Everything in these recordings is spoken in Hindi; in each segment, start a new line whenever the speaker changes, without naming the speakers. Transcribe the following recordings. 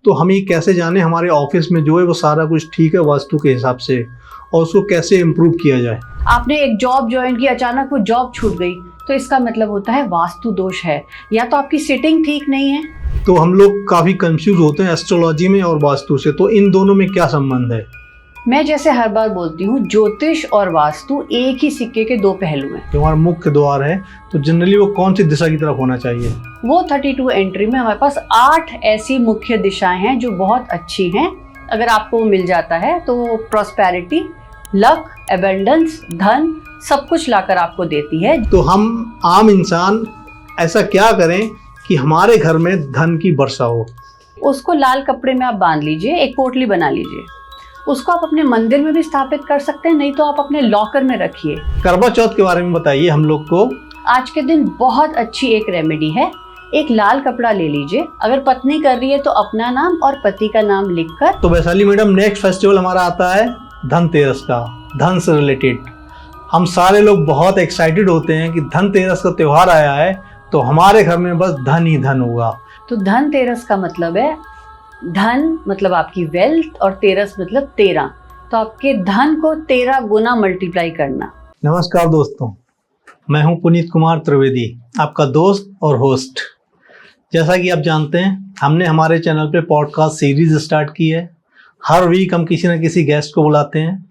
तो हम ये कैसे जाने हमारे ऑफिस में जो है वो सारा कुछ ठीक है वास्तु के हिसाब से, और उसको कैसे इम्प्रूव किया जाए।
आपने एक जॉब ज्वाइन की, अचानक वो जॉब छूट गई, तो इसका मतलब होता है वास्तु दोष है, या तो आपकी सिटिंग ठीक नहीं है।
तो हम लोग काफ़ी कंफ्यूज होते हैं एस्ट्रोलॉजी में और वास्तु से, तो इन दोनों में क्या संबंध है?
मैं जैसे हर बार बोलती हूँ, ज्योतिष और वास्तु एक ही सिक्के के दो पहलू हैं।
जो हमारा मुख्य द्वार है तो जनरली वो कौन सी दिशा की तरफ होना चाहिए?
वो 32 एंट्री में हमारे पास 8 ऐसी मुख्य दिशाएं हैं जो बहुत अच्छी हैं। अगर आपको वो मिल जाता है तो वो प्रॉस्पेरिटी, लक, एबंडेंस, धन सब कुछ लाकर आपको देती है।
तो हम आम इंसान ऐसा क्या करें कि हमारे घर में धन की वर्षा हो?
उसको लाल कपड़े में आप बांध लीजिए, एक पोटली बना लीजिए। उसको आप अपने मंदिर में भी स्थापित कर सकते हैं, नहीं तो आप अपने लॉकर में रखिए।
करवा चौथ के बारे में बताइए हम लोग को।
आज के दिन बहुत अच्छी एक रेमेडी है। एक लाल कपड़ा ले लीजिए, अगर पत्नी कर रही है तो अपना नाम और पति का नाम लिखकर।
तो वैशाली मैडम, नेक्स्ट फेस्टिवल हमारा आता है धनतेरस का, धन से रिलेटेड। हम सारे लोग बहुत एक्साइटेड होते हैं कि धनतेरस का त्यौहार आया है तो हमारे घर में बस धन ही धन होगा।
तो धनतेरस का मतलब है, धन मतलब आपकी वेल्थ और तेरस मतलब 13, तो आपके धन को 13 गुना मल्टीप्लाई करना।
नमस्कार दोस्तों, मैं हूं पुनीत कुमार त्रिवेदी, आपका दोस्त और होस्ट। जैसा कि आप जानते हैं, हमने हमारे चैनल पे पॉडकास्ट सीरीज स्टार्ट की है। हर वीक हम किसी न किसी गेस्ट को बुलाते हैं।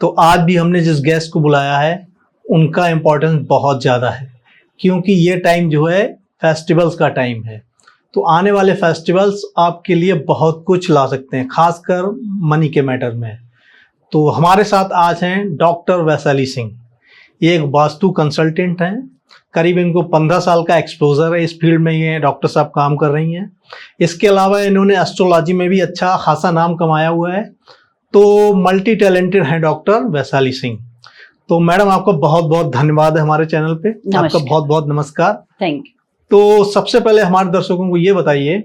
तो आज भी हमने जिस गेस्ट को बुलाया है उनका इम्पोर्टेंस बहुत ज़्यादा है, क्योंकि ये टाइम जो है फेस्टिवल्स का टाइम है। तो आने वाले फेस्टिवल्स आपके लिए बहुत कुछ ला सकते हैं, खासकर मनी के मैटर में। तो हमारे साथ आज हैं डॉक्टर वैशाली सिंह। ये एक वास्तु कंसल्टेंट हैं। करीब इनको 15 साल का एक्सपोजर है इस फील्ड में, ये डॉक्टर साहब काम कर रही हैं। इसके अलावा इन्होंने एस्ट्रोलॉजी में भी अच्छा खासा नाम कमाया हुआ है। तो मल्टी टैलेंटेड हैं डॉक्टर वैशाली सिंह। तो मैडम, आपका बहुत बहुत धन्यवाद है हमारे चैनल पे। आपका बहुत बहुत नमस्कार।
Thank you.
तो सबसे पहले हमारे दर्शकों को ये बताइए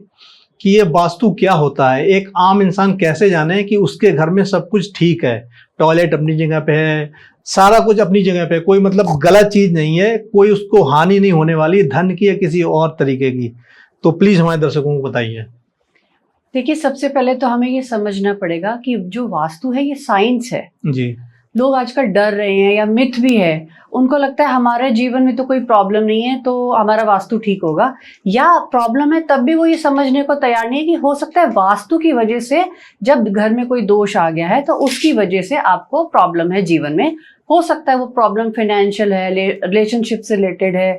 कि ये वास्तु क्या होता है? एक आम इंसान कैसे जाने कि उसके घर में सब कुछ ठीक है, टॉयलेट अपनी जगह पे है, सारा कुछ अपनी जगह पे, कोई मतलब गलत चीज नहीं है, कोई उसको हानि नहीं होने वाली धन की या किसी और तरीके की। तो प्लीज हमारे दर्शकों को बताइए।
देखिए, सबसे पहले तो हमें ये समझना पड़ेगा कि जो वास्तु है ये साइंस है
जी।
लोग आजकल डर रहे हैं, या मिथ भी है, उनको लगता है हमारे जीवन में तो कोई प्रॉब्लम नहीं है तो हमारा वास्तु ठीक होगा, या प्रॉब्लम है तब भी वो ये समझने को तैयार नहीं है कि हो सकता है वास्तु की वजह से जब घर में कोई दोष आ गया है तो उसकी वजह से आपको प्रॉब्लम है जीवन में। हो सकता है वो प्रॉब्लम फाइनेंशियल है, रिलेशनशिप से रिलेटेड है,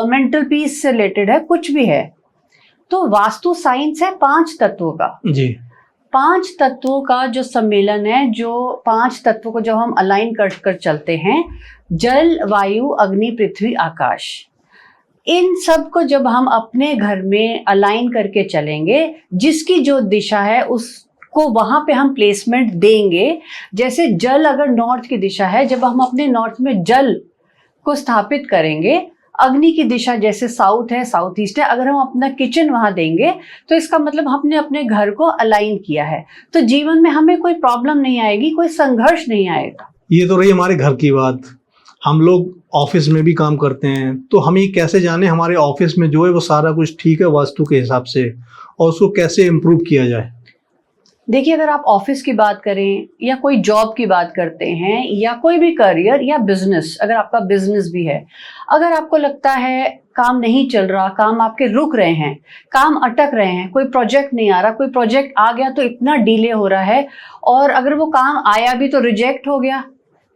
मेंटल पीस से रिलेटेड है, कुछ भी है। तो वास्तु साइंस है 5 तत्वों का।
जी।
5 तत्वों का जो सम्मेलन है, जो 5 तत्वों को जब हम अलाइन कर चलते हैं, जल, वायु, अग्नि, पृथ्वी, आकाश, इन सब को जब हम अपने घर में अलाइन करके चलेंगे, जिसकी जो दिशा है उसको वहां पे हम प्लेसमेंट देंगे। जैसे जल अगर नॉर्थ की दिशा है, जब हम अपने नॉर्थ में जल को स्थापित करेंगे, अग्नि की दिशा जैसे साउथ है, साउथ ईस्ट है, अगर हम अपना किचन वहां देंगे तो इसका मतलब हमने अपने घर को अलाइन किया है। तो जीवन में हमें कोई प्रॉब्लम नहीं आएगी, कोई संघर्ष नहीं आएगा।
ये तो रही हमारे घर की बात। हम लोग ऑफिस में भी काम करते हैं, तो हम ये कैसे जाने हमारे ऑफिस में जो है वो सारा कुछ ठीक है वास्तु के हिसाब से, और उसको कैसे इम्प्रूव किया जाए?
देखिए, अगर आप ऑफिस की बात करें या कोई जॉब की बात करते हैं या कोई भी करियर या बिजनेस, अगर आपका बिजनेस भी है, अगर आपको लगता है काम नहीं चल रहा, काम आपके रुक रहे हैं, काम अटक रहे हैं, कोई प्रोजेक्ट नहीं आ रहा, कोई प्रोजेक्ट आ गया तो इतना डिले हो रहा है, और अगर वो काम आया भी तो रिजेक्ट हो गया,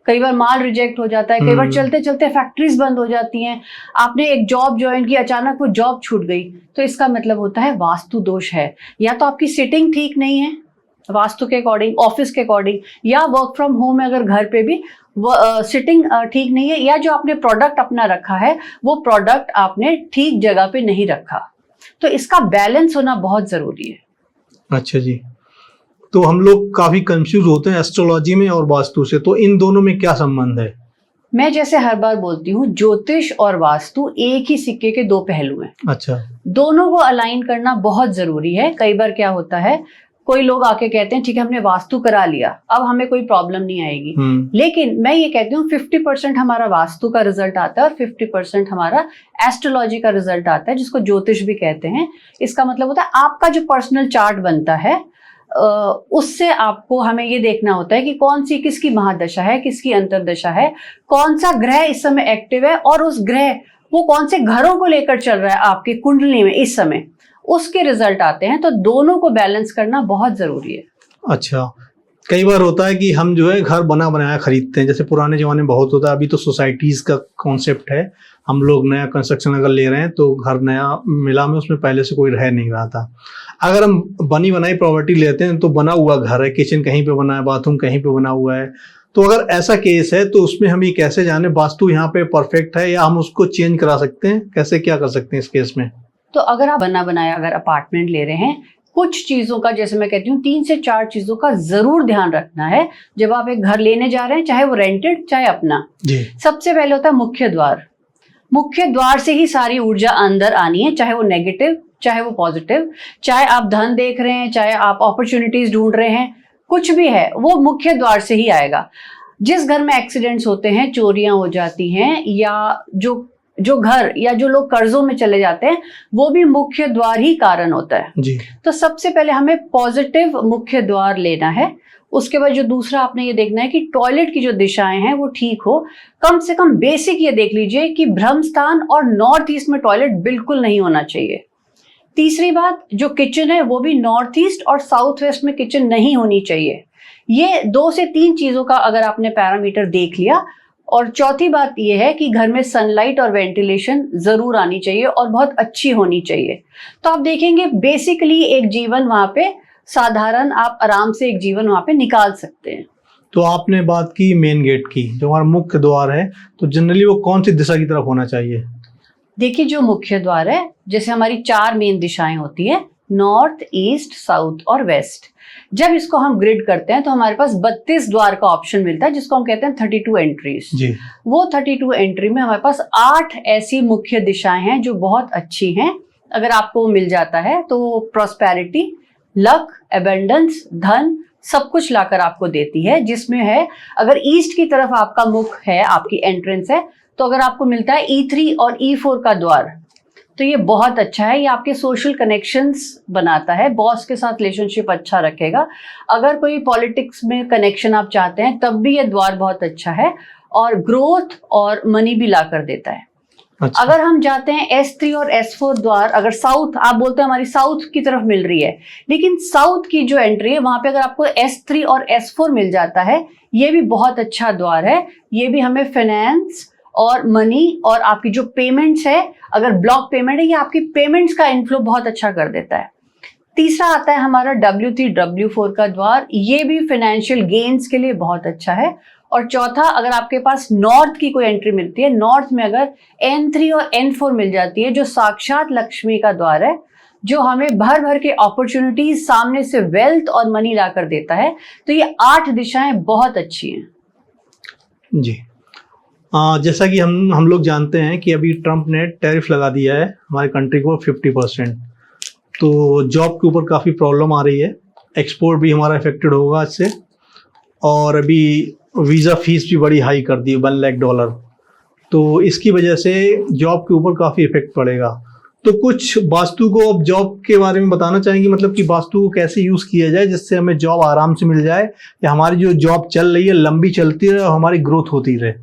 कई बार माल रिजेक्ट हो जाता है, कई बार चलते चलते फैक्ट्रीज बंद हो जाती हैं, आपने एक जॉब ज्वाइन की, अचानक वो जॉब छूट गई, तो इसका मतलब होता है वास्तु दोष है। या तो आपकी सिटिंग ठीक नहीं है वास्तु के अकॉर्डिंग, ऑफिस के अकॉर्डिंग, या वर्क फ्रॉम होम है अगर घर पे भी सिटिंग ठीक नहीं है, या जो आपने प्रोडक्ट अपना रखा है वो प्रोडक्ट आपने ठीक जगह पे नहीं रखा। तो इसका बैलेंस होना बहुत जरूरी है।
अच्छा जी। तो हम लोग काफी कंफ्यूज होते हैं एस्ट्रोलॉजी में और वास्तु से, तो इन दोनों में क्या संबंध है?
मैं जैसे हर बार बोलती हूँ, ज्योतिष और वास्तु एक ही सिक्के के दो पहलू हैं।
अच्छा।
दोनों को अलाइन करना बहुत जरूरी है। कई बार क्या होता है, कोई लोग आके कहते हैं ठीक है हमने वास्तु करा लिया, अब हमें कोई प्रॉब्लम नहीं आएगी। लेकिन मैं ये कहती हूँ 50% हमारा वास्तु का रिजल्ट आता है और 50% हमारा एस्ट्रोलॉजी का रिजल्ट आता है, जिसको ज्योतिष भी कहते हैं। इसका मतलब होता है आपका जो पर्सनल चार्ट बनता है उससे आपको हमें ये देखना होता है कि कौन सी किसकी महादशा है, किसकी अंतरदशा है, कौन सा ग्रह इस समय एक्टिव है और उस ग्रह वो कौन से घरों को लेकर चल रहा है आपकी कुंडली में इस समय, उसके रिजल्ट आते हैं। तो दोनों को बैलेंस करना बहुत जरूरी है।
अच्छा, कई बार होता है कि हम जो है घर बना बनाया खरीदते हैं, जैसे पुराने जमाने में बहुत होता है, अभी तो सोसाइटीज का कॉन्सेप्ट है, हम लोग नया कंस्ट्रक्शन अगर ले रहे हैं तो घर नया मिला में उसमें पहले से कोई रह नहीं रहा था। अगर हम बनी बनाई प्रॉपर्टी लेते हैं तो बना हुआ घर है, किचन कहीं पे बना है, बाथरूम कहीं पे बना हुआ है, तो अगर ऐसा केस है तो उसमें हम ये कैसे जाने वास्तु यहाँ पे परफेक्ट है या हम उसको चेंज करा सकते हैं, कैसे क्या कर सकते हैं इस केस में?
तो अगर आप बना बनाया अगर अपार्टमेंट ले रहे हैं, कुछ चीजों का, जैसे मैं कहती हूँ 3 से 4 चीजों का जरूर ध्यान रखना है जब आप एक घर लेने जा रहे हैं, चाहे वो रेंटेड चाहे अपना
जी।
सबसे पहले होता है मुख्य द्वार। मुख्य द्वार से ही सारी ऊर्जा अंदर आनी है, चाहे वो नेगेटिव चाहे वो पॉजिटिव, चाहे आप धन देख रहे हैं, चाहे आप अपॉर्चुनिटीज ढूंढ रहे हैं, कुछ भी है वो मुख्य द्वार से ही आएगा। जिस घर में एक्सीडेंट्स होते हैं, चोरियां हो जाती हैं, या जो घर या जो लोग कर्जों में चले जाते हैं, वो भी मुख्य द्वार ही कारण होता है
जी।
तो सबसे पहले हमें पॉजिटिव मुख्य द्वार लेना है। उसके बाद जो दूसरा आपने ये देखना है कि टॉयलेट की जो दिशाएं हैं वो ठीक हो। कम से कम बेसिक ये देख लीजिए कि ब्रह्म स्थान और नॉर्थ ईस्ट में टॉयलेट बिल्कुल नहीं होना चाहिए। तीसरी बात, जो किचन है वो भी नॉर्थ ईस्ट और साउथ वेस्ट में किचन नहीं होनी चाहिए। ये 2 से 3 चीजों का अगर आपने पैरामीटर देख लिया। और चौथी बात यह है कि घर में सनलाइट और वेंटिलेशन जरूर आनी चाहिए और बहुत अच्छी होनी चाहिए। तो आप देखेंगे बेसिकली एक जीवन वहां पे साधारण, आप आराम से एक जीवन वहां पे निकाल सकते हैं।
तो आपने बात की मेन गेट की, जो हमारा मुख्य द्वार है, तो जनरली वो कौन सी दिशा की तरफ होना चाहिए?
देखिए जो मुख्य द्वार है, जैसे हमारी 4 मेन दिशाएं होती है, नॉर्थ, ईस्ट, साउथ और वेस्ट। जब इसको हम ग्रिड करते हैं तो हमारे पास 32 द्वार का ऑप्शन मिलता है, जिसको हम कहते हैं 32 एंट्रीज जी। वो 32 एंट्री में हमारे पास 8 ऐसी मुख्य दिशाएं हैं जो बहुत अच्छी हैं। अगर आपको मिल जाता है तो प्रॉस्पेरिटी, लक, एबंडेंस, धन सब कुछ लाकर आपको देती है। जिसमें है, अगर ईस्ट की तरफ आपका मुख है, आपकी एंट्रेंस है, तो अगर आपको मिलता है E3 और E4 का द्वार, तो ये बहुत अच्छा है। ये आपके सोशल कनेक्शंस बनाता है, बॉस के साथ रिलेशनशिप अच्छा रखेगा। अगर कोई पॉलिटिक्स में कनेक्शन आप चाहते हैं तब भी ये द्वार बहुत अच्छा है और ग्रोथ और मनी भी ला कर देता है। अच्छा। अगर हम जाते हैं S3 और S4 द्वार, अगर साउथ, आप बोलते हैं हमारी साउथ की तरफ मिल रही है, लेकिन साउथ की जो एंट्री है वहां पे अगर आपको S3 और S4 मिल जाता है, ये भी बहुत अच्छा द्वार है। ये भी हमें फाइनेंस और मनी और आपकी जो पेमेंट्स है, अगर ब्लॉक पेमेंट है, ये आपकी पेमेंट्स का इनफ्लो बहुत अच्छा कर देता है। तीसरा आता है हमारा W3 W4 का द्वार, ये भी फाइनेंशियल गेन्स के लिए बहुत अच्छा है। और चौथा, अगर आपके पास नॉर्थ की कोई एंट्री मिलती है, नॉर्थ में अगर N3 और N4 मिल जाती है, जो साक्षात लक्ष्मी का द्वार है, जो हमें भर भर के अपॉर्चुनिटीज, सामने से वेल्थ और मनी ला कर देता है। तो ये 8 दिशाएं बहुत अच्छी हैं
जी। जैसा कि हम लोग जानते हैं कि अभी ट्रम्प ने टैरिफ लगा दिया है हमारी कंट्री को 50%, तो जॉब के ऊपर काफ़ी प्रॉब्लम आ रही है, एक्सपोर्ट भी हमारा इफेक्टेड होगा इससे, और अभी वीज़ा फीस भी बड़ी हाई कर दी है, $1 लाख, तो इसकी वजह से जॉब के ऊपर काफ़ी इफेक्ट पड़ेगा। तो कुछ वास्तु को अब जॉब के बारे में बताना चाहेंगे, मतलब कि वास्तु को कैसे यूज़ किया जाए जिससे हमें जॉब आराम से मिल जाए, या हमारी जो जॉब चल रही है लंबी चलती रहे और हमारी ग्रोथ होती रहे?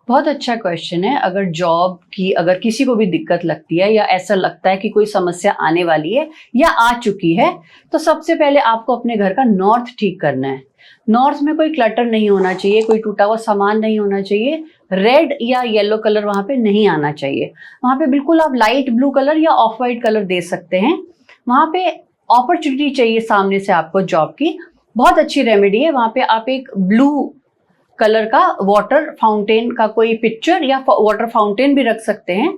बहुत अच्छा क्वेश्चन है। अगर जॉब की, अगर किसी को भी दिक्कत लगती है या ऐसा लगता है कि कोई समस्या आने वाली है या आ चुकी है, तो सबसे पहले आपको अपने घर का नॉर्थ ठीक करना है। नॉर्थ में कोई क्लटर नहीं होना चाहिए, कोई टूटा हुआ सामान नहीं होना चाहिए, रेड या येलो कलर वहां पे नहीं आना चाहिए। वहां पे बिल्कुल आप लाइट ब्लू कलर या ऑफ वाइट कलर दे सकते हैं। वहां पे अपॉर्चुनिटी चाहिए सामने से आपको जॉब की, बहुत अच्छी रेमेडी है। वहां पे आप एक ब्लू कलर का वाटर फाउंटेन का कोई पिक्चर या वाटर फाउंटेन भी रख सकते हैं,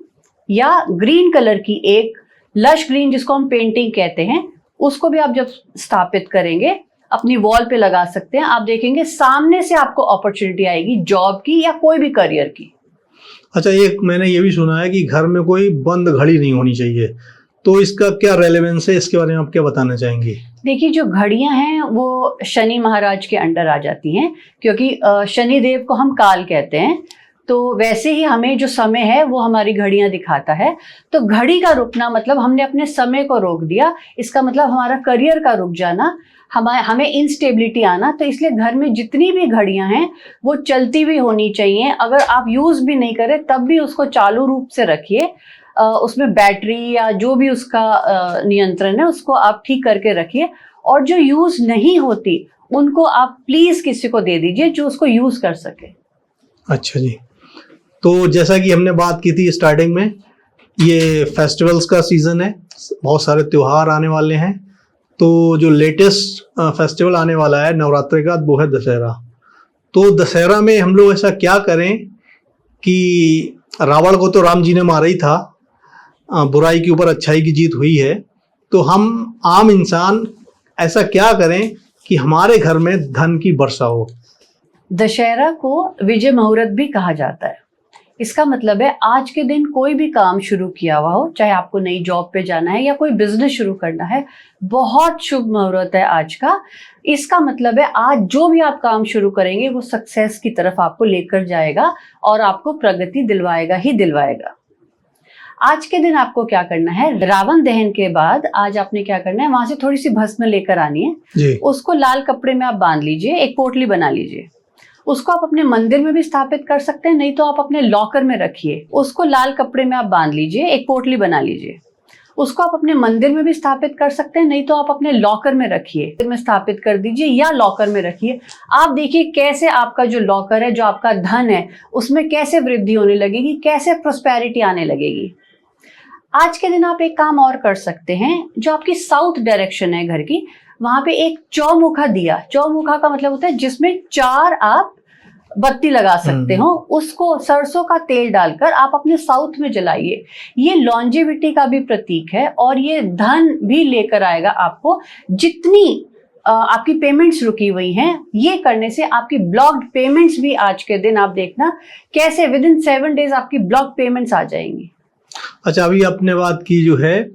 या ग्रीन कलर की एक लश ग्रीन, जिसको हम पेंटिंग कहते हैं, उसको भी आप जब स्थापित करेंगे अपनी वॉल पे लगा सकते हैं। आप देखेंगे सामने से आपको अपॉर्चुनिटी आएगी जॉब की या कोई भी करियर की।
अच्छा, एक मैंने ये भी सुना है कि घर में कोई बंद घड़ी नहीं होनी चाहिए, तो इसका क्या रेलेवेंस है, इसके बारे में आप क्या बताना चाहेंगी?
देखिए, जो घड़ियां हैं वो शनि महाराज के अंडर आ जाती हैं, क्योंकि शनि देव को हम काल कहते हैं। तो वैसे ही हमें जो समय है वो हमारी घड़ियां दिखाता है। तो घड़ी का रुकना मतलब हमने अपने समय को रोक दिया, इसका मतलब हमारा करियर का रुक जाना, हमें इंस्टेबिलिटी आना। तो इसलिए घर में जितनी भी घड़ियां हैं वो चलती भी होनी चाहिए। अगर आप यूज भी नहीं करें तब भी उसको चालू रूप से रखिए, उसमें बैटरी या जो भी उसका नियंत्रण है उसको आप ठीक करके रखिए। और जो यूज नहीं होती उनको आप प्लीज किसी को दे दीजिए जो उसको यूज कर सके।
अच्छा जी, तो जैसा कि हमने बात की थी स्टार्टिंग में, ये फेस्टिवल्स का सीज़न है, बहुत सारे त्यौहार आने वाले हैं। तो जो लेटेस्ट फेस्टिवल आने वाला है नवरात्रि का, वो है दशहरा। तो दशहरा में हम लोग ऐसा क्या करें कि रावण को तो राम जी ने मारा ही था, बुराई के ऊपर अच्छाई की जीत हुई है। तो हम आम इंसान ऐसा क्या करें कि हमारे घर में धन की वर्षा हो?
दशहरा को विजय मुहूर्त भी कहा जाता है। इसका मतलब है आज के दिन कोई भी काम शुरू किया हुआ हो, चाहे आपको नई जॉब पे जाना है या कोई बिजनेस शुरू करना है, बहुत शुभ मुहूर्त है आज का। इसका मतलब है आज जो भी आप काम शुरू करेंगे वो सक्सेस की तरफ आपको लेकर जाएगा और आपको प्रगति दिलवाएगा ही दिलवाएगा। आज के दिन आपको क्या करना है, रावण दहन के बाद आज आपने क्या करना है, वहां से थोड़ी सी भस्म लेकर आनी है। उसको लाल कपड़े में आप बांध लीजिए, एक पोटली बना लीजिए। उसको आप अपने मंदिर में भी स्थापित कर सकते हैं, नहीं तो आप अपने लॉकर में रखिए। उसको लाल कपड़े में आप बांध लीजिए, एक पोटली बना लीजिए। उसको आप अपने मंदिर में भी स्थापित कर सकते हैं, नहीं तो आप अपने लॉकर में रखिए, में स्थापित कर दीजिए या लॉकर में रखिए। आप देखिए कैसे आपका जो लॉकर है, जो आपका धन है, उसमें कैसे वृद्धि होने लगेगी, कैसे प्रोस्पेरिटी आने लगेगी। आज के दिन आप एक काम और कर सकते हैं, जो आपकी साउथ डायरेक्शन है घर की, वहां पे एक चौमुखा दिया, चौमुखा का मतलब होता है जिसमें 4 आप बत्ती लगा सकते हो, उसको सरसों का तेल डालकर आप अपने साउथ में जलाइए। ये लॉन्जेविटी का भी प्रतीक है और ये धन भी लेकर आएगा आपको। जितनी आपकी पेमेंट्स रुकी हुई हैं, ये करने से आपकी ब्लॉक्ड पेमेंट्स भी आज के दिन आप देखना कैसे विद इन 7 डेज आपकी ब्लॉक पेमेंट्स आ जाएंगी।
अच्छा, अभी आपने बात की जो है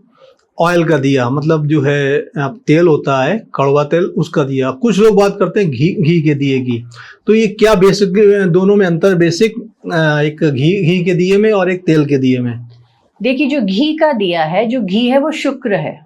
ऑयल का दिया, मतलब जो है तेल होता है कड़वा तेल, उसका दिया। कुछ लोग बात करते हैं घी के दिए की। तो ये क्या बेसिक दोनों में अंतर, बेसिक एक घी के दिए में और एक तेल के दिए में?
देखिए, जो घी का दिया है, जो घी है वो शुक्र है।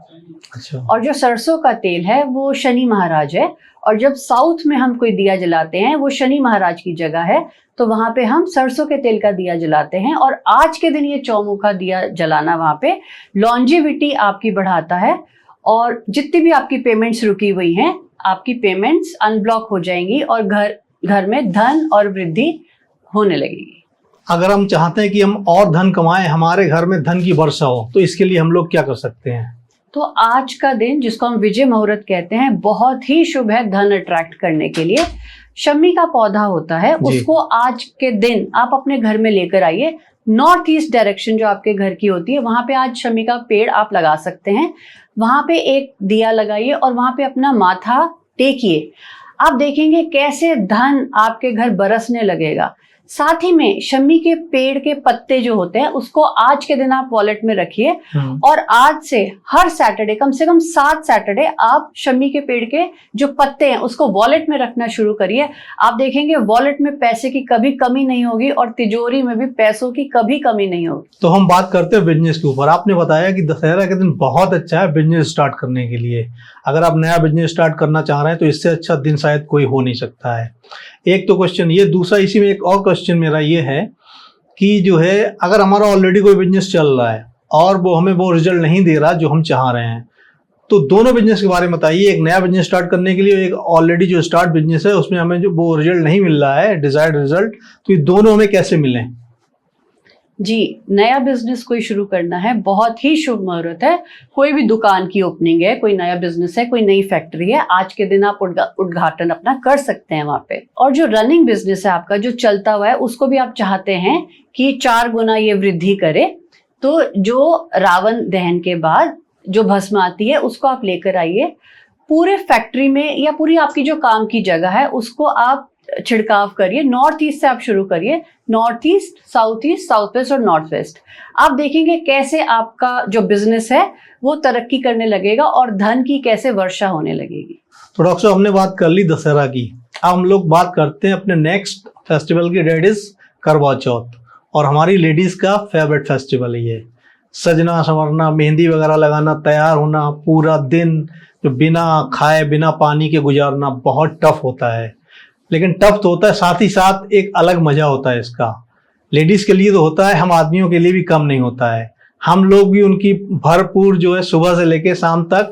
अच्छा।
और जो सरसों का तेल है वो शनि महाराज है। और जब साउथ में हम कोई दिया जलाते हैं वो शनि महाराज की जगह है, तो वहां पे हम सरसों के तेल का दिया जलाते हैं। और आज के दिन ये चौमुखा दिया जलाना वहां पे लॉन्जेविटी आपकी बढ़ाता है और जितनी भी आपकी पेमेंट्स रुकी हुई हैं, आपकी पेमेंट्स अनब्लॉक हो जाएंगी और घर में धन और वृद्धि होने लगेगी।
अगर हम चाहते हैं कि हम और धन कमाएं, हमारे घर में धन की वर्षा हो, तो इसके लिए हम लोग क्या कर सकते हैं?
तो आज का दिन, जिसको हम विजय मुहूर्त कहते हैं, बहुत ही शुभ है धन अट्रैक्ट करने के लिए। शमी का पौधा होता है, उसको आज के दिन आप अपने घर में लेकर आइए। नॉर्थ ईस्ट डायरेक्शन जो आपके घर की होती है, वहां पे आज शमी का पेड़ आप लगा सकते हैं। वहां पे एक दिया लगाइए और वहां पे अपना माथा टेकिए। आप देखेंगे कैसे धन आपके घर बरसने लगेगा। साथ ही में शमी के पेड़ के पत्ते जो होते हैं उसको आज के दिन आप वॉलेट में रखिए। और आज से हर सैटरडे, कम से कम 7 सैटरडे आप शमी के पेड़ के जो पत्ते हैं उसको वॉलेट में रखना शुरू करिए। आप देखेंगे वॉलेट में पैसे की कभी कमी नहीं होगी और तिजोरी में भी पैसों की कभी कमी नहीं होगी।
तो हम बात करते हैं बिजनेस के ऊपर। आपने बताया कि दशहरा के दिन बहुत अच्छा है बिजनेस स्टार्ट करने के लिए। अगर आप नया बिजनेस स्टार्ट करना चाह रहे हैं तो इससे अच्छा दिन शायद कोई हो नहीं सकता है। एक तो क्वेश्चन ये, दूसरा इसी में एक और क्वेश्चन मेरा ये है कि जो है अगर हमारा ऑलरेडी कोई बिजनेस चल रहा है और वो हमें वो रिजल्ट नहीं दे रहा जो हम चाह रहे हैं, तो दोनों बिजनेस के बारे में बताइए। एक नया बिजनेस स्टार्ट करने के लिए, एक ऑलरेडी जो स्टार्ट बिजनेस है उसमें हमें जो वो रिजल्ट नहीं मिल रहा है, डिजायर्ड रिजल्ट, तो ये दोनों हमें कैसे मिलें?
जी, नया बिजनेस कोई शुरू करना है, बहुत ही शुभ मुहूर्त है। कोई भी दुकान की ओपनिंग है, कोई नया बिजनेस है, कोई नई फैक्ट्री है, आज के दिन आप उद्घाटन अपना कर सकते हैं वहां पे। और जो रनिंग बिजनेस है आपका, जो चलता हुआ है, उसको भी आप चाहते हैं कि 4 गुना ये वृद्धि करे, तो जो रावण दहन के बाद जो भस्म आती है उसको आप लेकर आइए। पूरे फैक्ट्री में या पूरी आपकी जो काम की जगह है उसको आप छिड़काव करिए। नॉर्थ ईस्ट से आप शुरू करिए, नॉर्थ ईस्ट, साउथ वेस्ट और नॉर्थ वेस्ट। आप देखेंगे कैसे आपका जो बिजनेस है वो तरक्की करने लगेगा और धन की कैसे वर्षा होने लगेगी।
तो डॉक्टर साहब, हमने बात कर ली दशहरा की, अब हम लोग बात करते हैं अपने नेक्स्ट फेस्टिवल की, डेट इज करवा चौथ। और हमारी लेडीज का फेवरेट फेस्टिवल है ये। सजना संवरना, मेहंदी वगैरह लगाना, तैयार होना, पूरा दिन जो बिना खाए बिना पानी के गुजारना बहुत टफ होता है। लेकिन टफ तो होता है, साथ ही साथ एक अलग मजा होता है इसका। लेडीज के लिए तो होता है, हम आदमियों के लिए भी कम नहीं होता है। हम लोग भी उनकी भरपूर जो है सुबह से लेके शाम तक,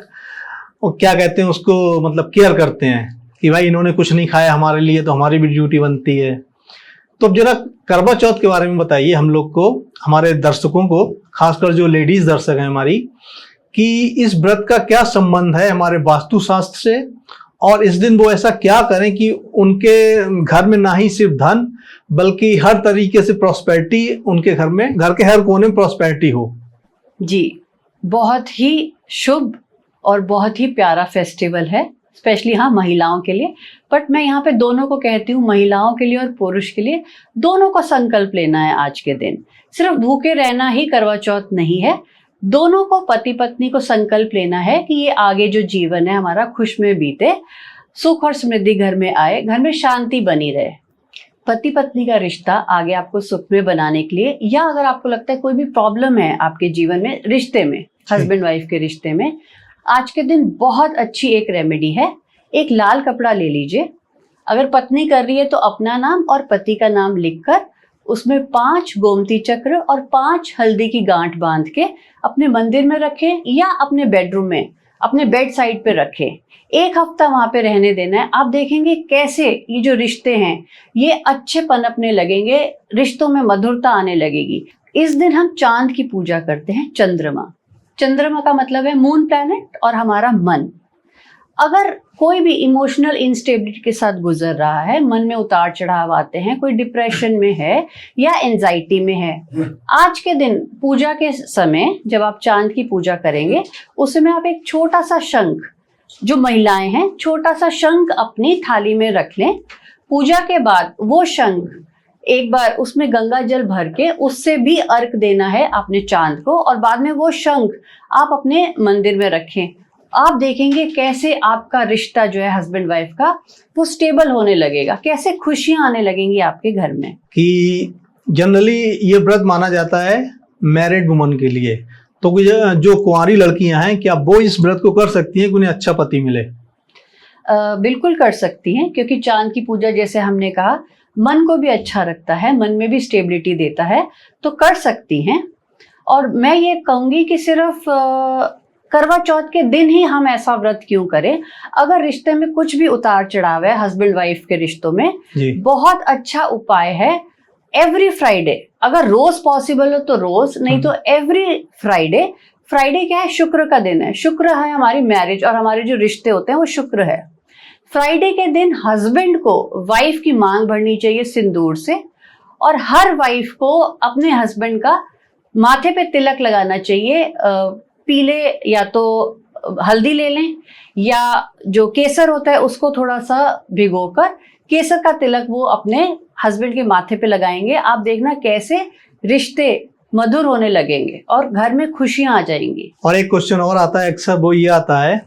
वो क्या कहते हैं उसको, मतलब केयर करते हैं कि भाई इन्होंने कुछ नहीं खाया हमारे लिए, तो हमारी भी ड्यूटी बनती है। तो अब जरा करवा चौथ के बारे में बताइए हम लोग को, हमारे दर्शकों को, खासकर जो लेडीज दर्शक हैं हमारी, कि इस व्रत का क्या संबंध है हमारे वास्तुशास्त्र से, और इस दिन वो ऐसा क्या करें कि उनके घर में ना ही सिर्फ धन बल्कि हर तरीके से प्रॉस्पेरिटी उनके घर में, घर के हर कोने में प्रॉस्पेरिटी हो।
जी, बहुत ही शुभ और बहुत ही प्यारा फेस्टिवल है, स्पेशली हाँ महिलाओं के लिए। बट मैं यहाँ पे दोनों को कहती हूँ, महिलाओं के लिए और पुरुष के लिए, दोनों को संकल्प लेना है आज के दिन। सिर्फ भूखे रहना ही करवा चौथ नहीं है, दोनों को, पति पत्नी को संकल्प लेना है कि ये आगे जो जीवन है हमारा खुश में बीते, सुख और समृद्धि घर में आए, घर में शांति बनी रहे। पति पत्नी का रिश्ता आगे आपको सुख में बनाने के लिए, या अगर आपको लगता है कोई भी प्रॉब्लम है आपके जीवन में, रिश्ते में, हस्बैंड वाइफ के रिश्ते में, आज के दिन बहुत अच्छी एक रेमेडी है। एक लाल कपड़ा ले लीजिए, अगर पत्नी कर रही है तो अपना नाम और पति का नाम लिखकर उसमें 5 गोमती चक्र और 5 हल्दी की गांठ बांध के अपने मंदिर में रखें या अपने बेडरूम में, अपने बेड साइड पे रखें। 1 हफ्ता वहां पे रहने देना है। आप देखेंगे कैसे ये जो रिश्ते हैं ये अच्छे पनपने लगेंगे, रिश्तों में मधुरता आने लगेगी। इस दिन हम चांद की पूजा करते हैं, चंद्रमा। चंद्रमा का मतलब है मून प्लैनेट और हमारा मन। अगर कोई भी इमोशनल इंस्टेबिलिटी के साथ गुजर रहा है, मन में उतार चढ़ाव आते हैं, कोई डिप्रेशन में है या एंजाइटी में है, आज के दिन पूजा के समय जब आप चांद की पूजा करेंगे, उस समय आप एक छोटा सा शंख, जो महिलाएं हैं, छोटा सा शंख अपनी थाली में रख लें। पूजा के बाद वो शंख एक बार उसमें गंगा जल भर के उससे भी अर्घ देना है आपने चांद को, और बाद में वो शंख आप अपने मंदिर में रखें। आप देखेंगे कैसे आपका रिश्ता जो है हस्बैंड वाइफ का वो स्टेबल होने लगेगा, कैसे खुशियां आने लगेंगी आपके घर में।
कि जनरली ये व्रत माना जाता है मैरिड वुमन के लिए, तो जो कुंवारी लड़कियां हैं, क्या वो इस व्रत को कर सकती हैं कि उन्हें अच्छा पति मिले?
बिल्कुल कर सकती हैं, क्योंकि चांद की पूजा जैसे हमने कहा मन को भी अच्छा रखता है, मन में भी स्टेबिलिटी देता है, तो कर सकती हैं। और मैं ये कहूँगी कि सिर्फ करवा चौथ के दिन ही हम ऐसा व्रत क्यों करें। अगर रिश्ते में कुछ भी उतार चढ़ाव है, हस्बैंड वाइफ के रिश्तों में, बहुत अच्छा उपाय है एवरी फ्राइडे। अगर रोज पॉसिबल हो तो रोज, नहीं तो एवरी फ्राइडे। फ्राइडे क्या है? शुक्र का दिन है, शुक्र है हमारी मैरिज और हमारे जो रिश्ते होते हैं वो शुक्र है। फ्राइडे के दिन हस्बैंड को वाइफ की मांग भरनी चाहिए सिंदूर से, और हर वाइफ को अपने हस्बैंड का माथे पे तिलक लगाना चाहिए। पीले या तो हल्दी ले लें, या जो केसर होता है उसको थोड़ा सा भिगोकर केसर का तिलक वो अपने हस्बैंड के माथे पे लगाएंगे। आप देखना कैसे रिश्ते मधुर होने लगेंगे और घर में खुशियां आ जाएंगी।
और एक क्वेश्चन और आता है अक्सर, वो ये आता है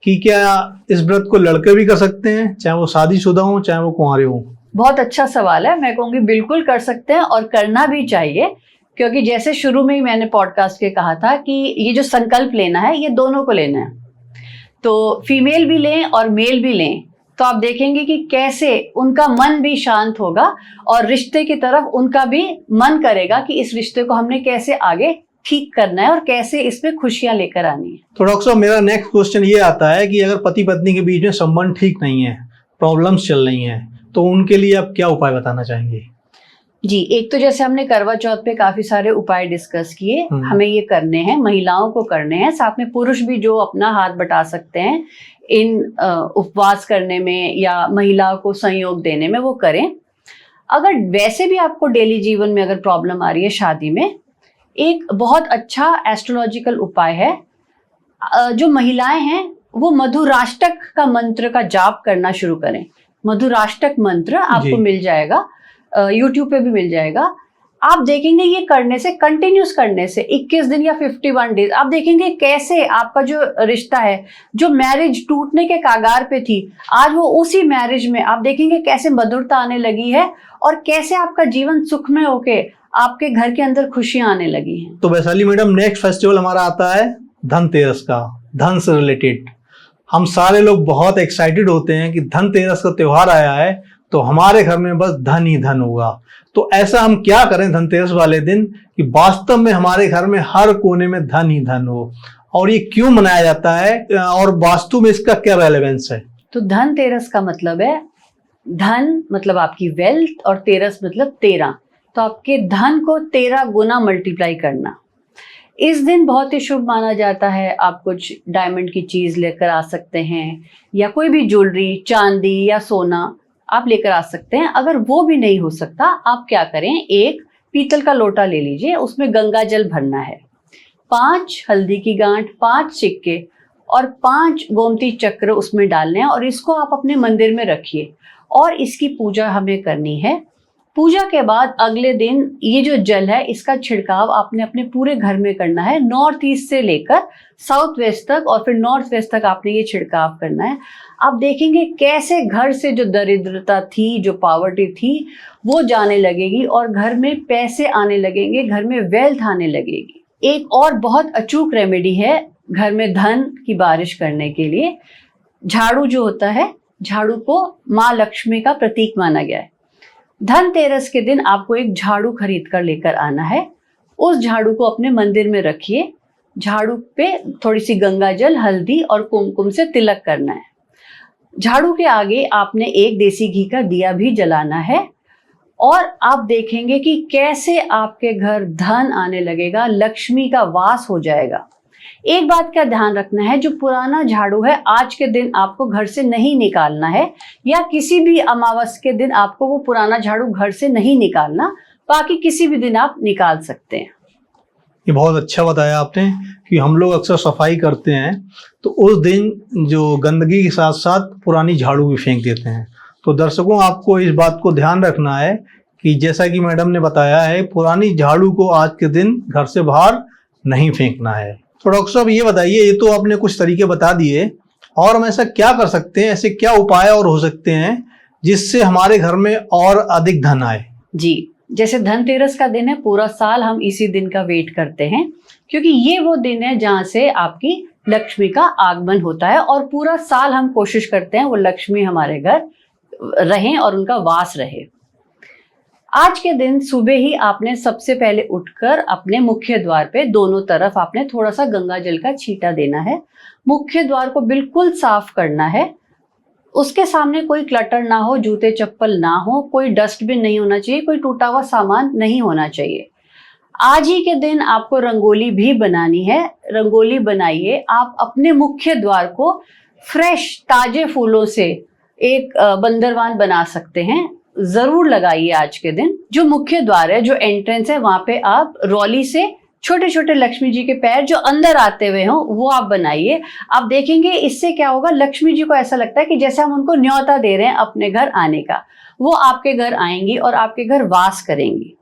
कि क्या इस व्रत को लड़के भी कर सकते हैं, चाहे वो शादीशुदा हो चाहे वो कुंवारे हो?
बहुत अच्छा सवाल है। मैं कहूँगी बिल्कुल कर सकते हैं और करना भी चाहिए, क्योंकि जैसे शुरू में ही मैंने पॉडकास्ट के कहा था कि ये जो संकल्प लेना है ये दोनों को लेना है, तो फीमेल भी लें और मेल भी लें, तो आप देखेंगे कि कैसे उनका मन भी शांत होगा और रिश्ते की तरफ उनका भी मन करेगा कि इस रिश्ते को हमने कैसे आगे ठीक करना है और कैसे इसमें खुशियां लेकर आनी है।
तो डॉक्टर साहब, मेरा नेक्स्ट क्वेश्चन ये आता है कि अगर पति पत्नी के बीच में संबंध ठीक नहीं है, प्रॉब्लम्स चल रही हैं, तो उनके लिए आप क्या उपाय बताना चाहेंगे?
जी, एक तो जैसे हमने करवा चौथ पे काफी सारे उपाय डिस्कस किए, हमें ये करने हैं, महिलाओं को करने हैं, साथ में पुरुष भी जो अपना हाथ बटा सकते हैं इन उपवास करने में या महिला को सहयोग देने में, वो करें। अगर वैसे भी आपको डेली जीवन में अगर प्रॉब्लम आ रही है शादी में, एक बहुत अच्छा एस्ट्रोलॉजिकल उपाय है। जो महिलाएं हैं वो मधुराष्टक का मंत्र का जाप करना शुरू करें। मधुराष्टक मंत्र आपको
जी।
मिल जाएगा, यूट्यूब पे भी मिल जाएगा। आप देखेंगे ये करने से, कंटिन्यूस करने से 21 दिन या 51 डेज, आप देखेंगे कैसे आपका जो रिश्ता है, जो मैरिज टूटने के कागार पे थी, आज वो उसी मैरिज में आप देखेंगे कैसे मधुरता आने लगी है और कैसे आपका जीवन सुखमय होके आपके घर के अंदर खुशियां आने लगी हैं।
तो वैशाली मैडम, नेक्स्ट फेस्टिवल हमारा आता है धनतेरस का, धन से रिलेटेड। हम सारे लोग बहुत एक्साइटेड होते हैं कि धनतेरस का त्योहार आया है तो हमारे घर में बस धन ही धन होगा। तो ऐसा हम क्या करें धनतेरस वाले दिन कि वास्तव में हमारे घर में हर कोने में धन ही धन हो, और ये क्यों मनाया जाता है और वास्तु में इसका क्या रेलेवेंस है?
तो धनतेरस का मतलब है, धन मतलब आपकी वेल्थ और तेरस मतलब 13, तो आपके धन को 13 गुना मल्टीप्लाई करना। इस दिन बहुत ही शुभ माना जाता है। आप कुछ डायमंड की चीज लेकर आ सकते हैं, या कोई भी ज्वेलरी, चांदी या सोना आप लेकर आ सकते हैं। अगर वो भी नहीं हो सकता, आप क्या करें, एक पीतल का लोटा ले लीजिए, उसमें गंगा जल भरना है, 5 हल्दी की गांठ, 5 सिक्के और 5 गोमती चक्र उसमें डालने हैं, और इसको आप अपने मंदिर में रखिए और इसकी पूजा हमें करनी है। पूजा के बाद अगले दिन ये जो जल है इसका छिड़काव आपने अपने पूरे घर में करना है, नॉर्थ ईस्ट से लेकर साउथ वेस्ट तक, और फिर नॉर्थ वेस्ट तक आपने ये छिड़काव करना है। आप देखेंगे कैसे घर से जो दरिद्रता थी, जो पॉवर्टी थी, वो जाने लगेगी और घर में पैसे आने लगेंगे, घर में वेल्थ आने लगेगी। एक और बहुत अचूक रेमेडी है घर में धन की बारिश करने के लिए। झाड़ू जो होता है, झाड़ू को माँ लक्ष्मी का प्रतीक माना गया है। धनतेरस के दिन आपको एक झाड़ू खरीद कर लेकर आना है, उस झाड़ू को अपने मंदिर में रखिए। झाड़ू पे थोड़ी सी गंगा जल, हल्दी और कुमकुम से तिलक करना है। झाड़ू के आगे आपने एक देसी घी का दिया भी जलाना है, और आप देखेंगे कि कैसे आपके घर धन आने लगेगा, लक्ष्मी का वास हो जाएगा। एक बात का ध्यान रखना है, जो पुराना झाड़ू है आज के दिन आपको घर से नहीं निकालना है, या किसी भी अमावस्या के दिन आपको वो पुराना झाड़ू घर से नहीं निकालना, बाकी किसी भी दिन आप निकाल सकते हैं।
ये बहुत अच्छा बताया आपने कि हम लोग अक्सर सफाई करते हैं तो उस दिन जो गंदगी के साथ साथ पुरानी झाड़ू भी फेंक देते हैं। तो दर्शकों, आपको इस बात को ध्यान रखना है कि जैसा कि मैडम ने बताया है, पुरानी झाड़ू को आज के दिन घर से बाहर नहीं फेंकना है। तो डॉक्टर साहब ये बताइए, ये तो आपने कुछ तरीके बता दिए, और हम ऐसा क्या कर सकते हैं, ऐसे क्या उपाय और हो सकते हैं जिससे हमारे घर में और अधिक धन आए?
जी, जैसे धनतेरस का दिन है, पूरा साल हम इसी दिन का वेट करते हैं, क्योंकि ये वो दिन है जहाँ से आपकी लक्ष्मी का आगमन होता है, और पूरा साल हम कोशिश करते हैं वो लक्ष्मी हमारे घर रहें और उनका वास रहे। आज के दिन सुबह ही आपने सबसे पहले उठकर अपने मुख्य द्वार पे दोनों तरफ आपने थोड़ा सा गंगा जल का छींटा देना है। मुख्य द्वार को बिल्कुल साफ करना है, उसके सामने कोई क्लटर ना हो, जूते चप्पल ना हो, कोई डस्टबिन नहीं होना चाहिए, कोई टूटा हुआ सामान नहीं होना चाहिए। आज ही के दिन आपको रंगोली भी बनानी है। रंगोली बनाइए, आप अपने मुख्य द्वार को फ्रेश ताजे फूलों से एक बंदरवान बना सकते हैं, जरूर लगाइए आज के दिन। जो मुख्य द्वार है, जो एंट्रेंस है, वहां पे आप रौली से छोटे छोटे लक्ष्मी जी के पैर जो अंदर आते हुए हों वो आप बनाइए। आप देखेंगे इससे क्या होगा, लक्ष्मी जी को ऐसा लगता है कि जैसे हम उनको न्योता दे रहे हैं अपने घर आने का, वो आपके घर आएंगी और आपके घर वास करेंगी।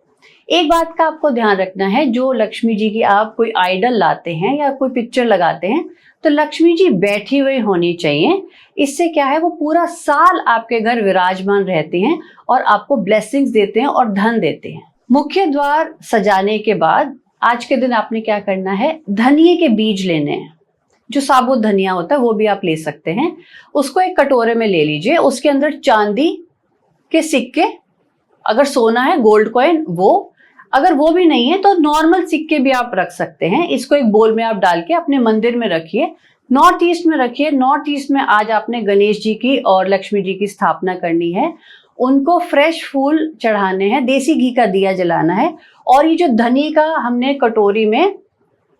एक बात का आपको ध्यान रखना है, जो लक्ष्मी जी की आप कोई आइडल लाते हैं या कोई पिक्चर लगाते हैं, तो लक्ष्मी जी बैठी हुई होनी चाहिए। इससे क्या है, वो पूरा साल आपके घर विराजमान रहते हैं और आपको ब्लेसिंग्स देते हैं और धन देते हैं। मुख्य द्वार सजाने के बाद आज के दिन आपने क्या करना है, धनिये के बीज लेने हैं। जो साबुत धनिया होता है वो भी आप ले सकते हैं। उसको एक कटोरे में ले लीजिए, उसके अंदर चांदी के सिक्के, अगर सोना है गोल्ड कॉइन वो, अगर वो भी नहीं है तो नॉर्मल सिक्के भी आप रख सकते हैं। इसको एक बोल में आप डाल के अपने मंदिर में रखिए, नॉर्थ ईस्ट में रखिए। नॉर्थ ईस्ट में आज आपने गणेश जी की और लक्ष्मी जी की स्थापना करनी है, उनको फ्रेश फूल चढ़ाने हैं, देसी घी का दिया जलाना है, और ये जो धनी का हमने कटोरी में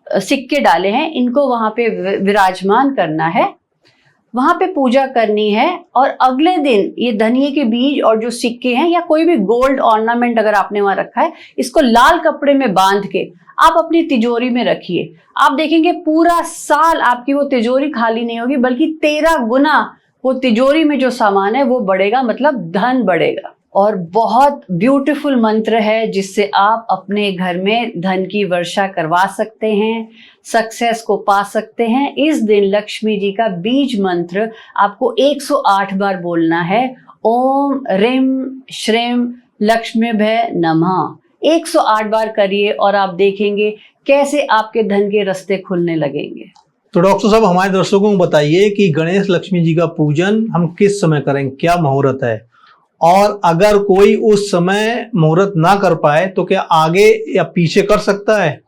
सिक्के डाले हैं इनको वहां पे विराजमान करना है, वहां पे पूजा करनी है। और अगले दिन ये धनिये के बीज और जो सिक्के हैं या कोई भी गोल्ड ऑर्नामेंट अगर आपने वहां रखा है, इसको लाल कपड़े में बांध के आप अपनी तिजोरी में रखिए। आप देखेंगे पूरा साल आपकी वो तिजोरी खाली नहीं होगी, बल्कि 13 गुना वो तिजोरी में जो सामान है वो बढ़ेगा, मतलब धन बढ़ेगा। और बहुत ब्यूटीफुल मंत्र है जिससे आप अपने घर में धन की वर्षा करवा सकते हैं, सक्सेस को पा सकते हैं। इस दिन लक्ष्मी जी का बीज मंत्र आपको 108 बार बोलना है। ओम ह्रीं श्रीं लक्ष्मीभ्ये नमः 108 बार करिए और आप देखेंगे कैसे आपके धन के रास्ते खुलने लगेंगे।
तो डॉक्टर साहब, हमारे दर्शकों को बताइए कि गणेश लक्ष्मी जी का पूजन हम किस समय करें, क्या मुहूर्त है, और अगर कोई उस समय मुहूर्त ना कर पाए तो क्या आगे या पीछे कर सकता है?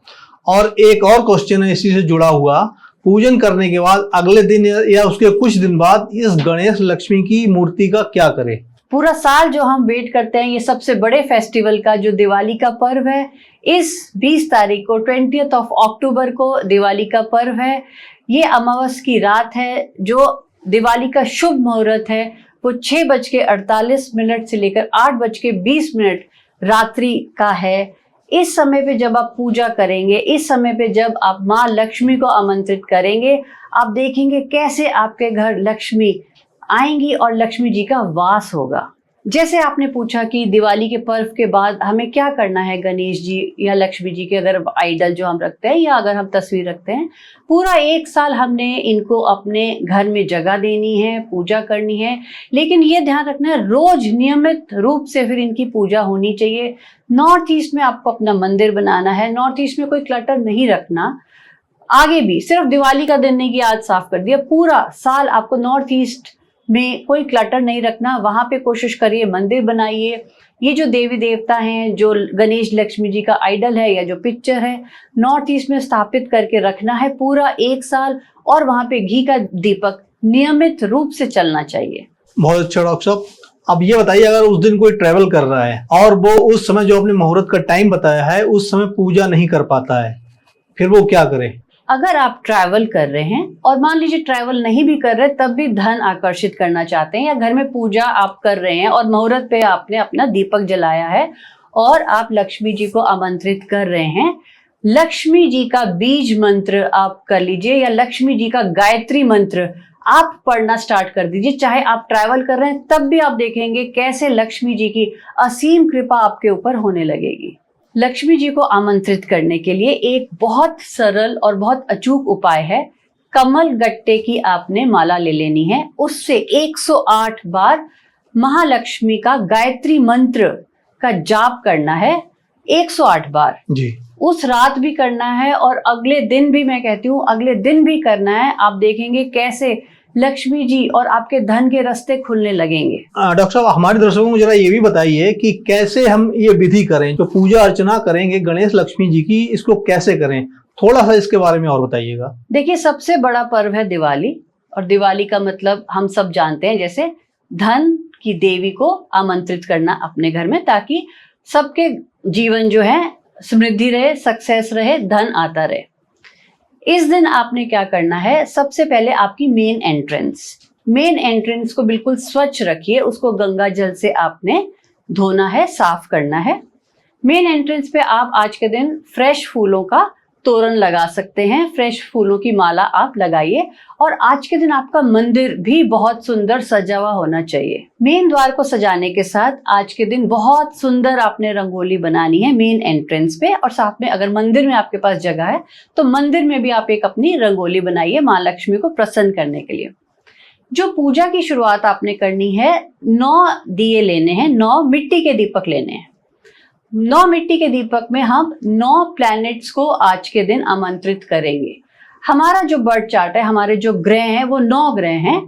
और एक और क्वेश्चन है इसी से जुड़ा हुआ, पूजन करने के बाद अगले दिन या उसके कुछ दिन बाद इस गणेश लक्ष्मी की मूर्ति का क्या करें?
पूरा साल जो हम वेट करते हैं ये सबसे बड़े फेस्टिवल का, जो दिवाली का पर्व है, इस 20 तारीख को 20th of अक्टूबर को दिवाली का पर्व है। ये अमावस की रात है। जो दिवाली का शुभ मुहूर्त है वो 6:48 से लेकर 8:20 रात्रि का है। इस समय पे जब आप पूजा करेंगे, इस समय पे जब आप माँ लक्ष्मी को आमंत्रित करेंगे, आप देखेंगे कैसे आपके घर लक्ष्मी आएंगी और लक्ष्मी जी का वास होगा। जैसे आपने पूछा कि दिवाली के पर्व के बाद हमें क्या करना है गणेश जी या लक्ष्मी जी के अगर आइडल जो हम रखते हैं या अगर हम तस्वीर रखते हैं, पूरा एक साल हमने इनको अपने घर में जगह देनी है, पूजा करनी है। लेकिन ये ध्यान रखना है रोज नियमित रूप से फिर इनकी पूजा होनी चाहिए। नॉर्थ ईस्ट में आपको अपना मंदिर बनाना है, नॉर्थ ईस्ट में कोई क्लटर नहीं रखना। आगे भी सिर्फ दिवाली का दिन नहीं कि आज साफ कर दिया, पूरा साल आपको नॉर्थ ईस्ट में कोई क्लटर नहीं रखना। वहां पे कोशिश करिए मंदिर बनाइए। ये जो देवी देवता हैं, जो गणेश लक्ष्मी जी का आइडल है या जो पिक्चर है, नॉर्थ ईस्ट में स्थापित करके रखना है पूरा एक साल। और वहां पे घी का दीपक नियमित रूप से चलना चाहिए।
बहुत अच्छा डॉक्टर साहब। अब ये बताइए, अगर उस दिन कोई ट्रेवल कर रहा है और वो उस समय जो आपने मुहूर्त का टाइम बताया है उस समय पूजा नहीं कर पाता है, फिर वो क्या करे?
अगर आप ट्रैवल कर रहे हैं और मान लीजिए ट्रैवल नहीं भी कर रहे तब भी धन आकर्षित करना चाहते हैं, या घर में पूजा आप कर रहे हैं और मुहूर्त पे आपने अपना दीपक जलाया है और आप लक्ष्मी जी को आमंत्रित कर रहे हैं, लक्ष्मी जी का बीज मंत्र आप कर लीजिए या लक्ष्मी जी का गायत्री मंत्र आप पढ़ना स्टार्ट कर दीजिए। चाहे आप ट्रैवल कर रहे हैं तब भी आप देखेंगे कैसे लक्ष्मी जी की असीम कृपा आपके ऊपर होने लगेगी। लक्ष्मी जी को आमंत्रित करने के लिए एक बहुत सरल और बहुत अचूक उपाय है। कमल गट्टे की आपने माला ले लेनी है, उससे 108 बार महालक्ष्मी का गायत्री मंत्र का जाप करना है 108 बार जी। उस रात भी करना है और अगले दिन भी, मैं कहती हूँ अगले दिन भी करना है। आप देखेंगे कैसे लक्ष्मी जी और आपके धन के रास्ते खुलने लगेंगे।
डॉक्टर साहब, हमारे दर्शकों को जरा ये भी बताइए कि कैसे हम ये विधि करें, जो पूजा अर्चना करेंगे गणेश लक्ष्मी जी की, इसको कैसे करें, थोड़ा सा इसके बारे में और बताइएगा।
देखिए, सबसे बड़ा पर्व है दिवाली, और दिवाली का मतलब हम सब जानते हैं, जैसे धन की देवी को आमंत्रित करना अपने घर में, ताकि सबके जीवन जो है समृद्धि रहे, सक्सेस रहे, धन आता रहे। इस दिन आपने क्या करना है, सबसे पहले आपकी मेन एंट्रेंस को बिल्कुल स्वच्छ रखिए, उसको गंगा जल से आपने धोना है, साफ करना है। मेन एंट्रेंस पे आप आज के दिन फ्रेश फूलों का तोरण लगा सकते हैं, फ्रेश फूलों की माला आप लगाइए। और आज के दिन आपका मंदिर भी बहुत सुंदर सजा हुआ होना चाहिए। मेन द्वार को सजाने के साथ आज के दिन बहुत सुंदर आपने रंगोली बनानी है मेन एंट्रेंस पे, और साथ में अगर मंदिर में आपके पास जगह है तो मंदिर में भी आप एक अपनी रंगोली बनाइए माँ लक्ष्मी को प्रसन्न करने के लिए। जो पूजा की शुरुआत आपने करनी है, 9 दिए लेने हैं, 9 मिट्टी के दीपक लेने हैं। 9 मिट्टी के दीपक में हम 9 प्लैनेट्स को आज के दिन आमंत्रित करेंगे। हमारा जो बर्थ चार्ट है, हमारे जो ग्रह हैं वो 9 ग्रह हैं।